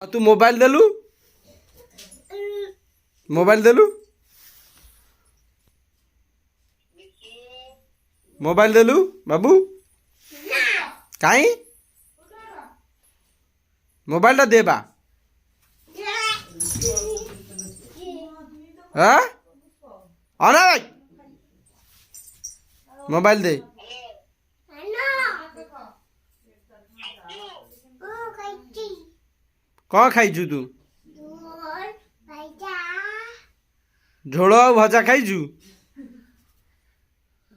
तू मोबाइल देलु मोबाइल देलु मोबाइल देलु बाबू कहीं मोबाइल टा देबा हाँ आना भाई मोबाइल दे कौन खाइजु तू झोल आ भजा खाइजु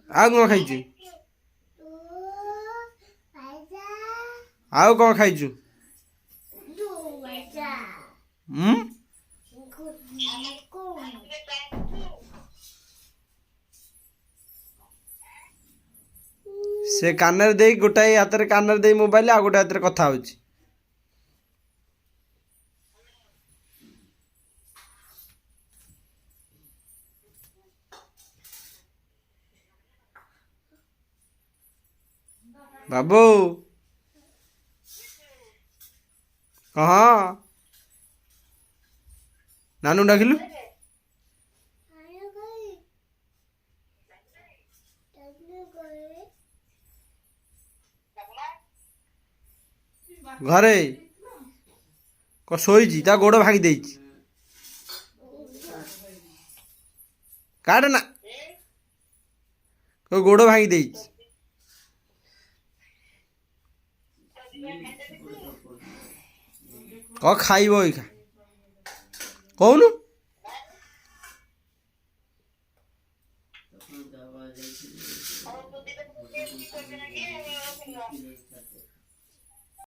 आउ कौन खाइजु आउ कौन खाइजु से कानर दे गोटाए हाथ रे कानर दे मोबाइल आ गोटे हाथ रे कथा होची बाबू कहाँ नानू डाकिलु घरे क सोई ता गोड़ भांगी दे काट ना को गोड़ भांगी दे क खाइब इखा कौन